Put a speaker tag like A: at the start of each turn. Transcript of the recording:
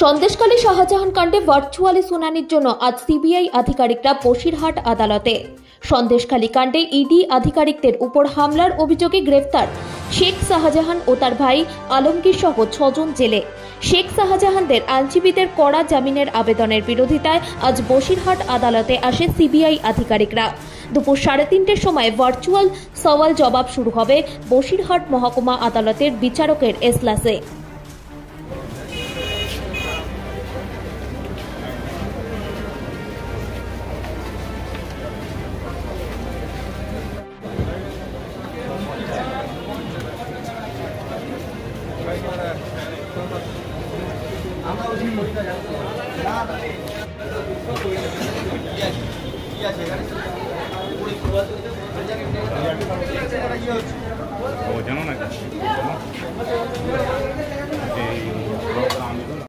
A: সন্দেশখালী শাহজাহান কাণ্ডে ভার্চুয়ালি শুনানির জন্য আজ সিবিআই আধিকারিকরা বসিরহাট আদালতে। সন্দেশখালী কাণ্ডে ইডি আধিকারিকদের উপর হামলার অভিযোগে গ্রেফতার শেখ শাহজাহান ও তার ভাই আলমগীর সহ 6 জন জেলে। শেখ শাহজাহানদের আইনজীবীদের কড়া জামিনের আবেদনের বিরোধিতায় আজ বসিরহাট আদালতে আসে সিবিআই আধিকারিকরা। দুপুর 3:30টার সময় ভার্চুয়াল সওয়াল জবাব শুরু হবে বসিরহাট মহকুমা আদালতের বিচারকের এজলাসে।
B: জানো না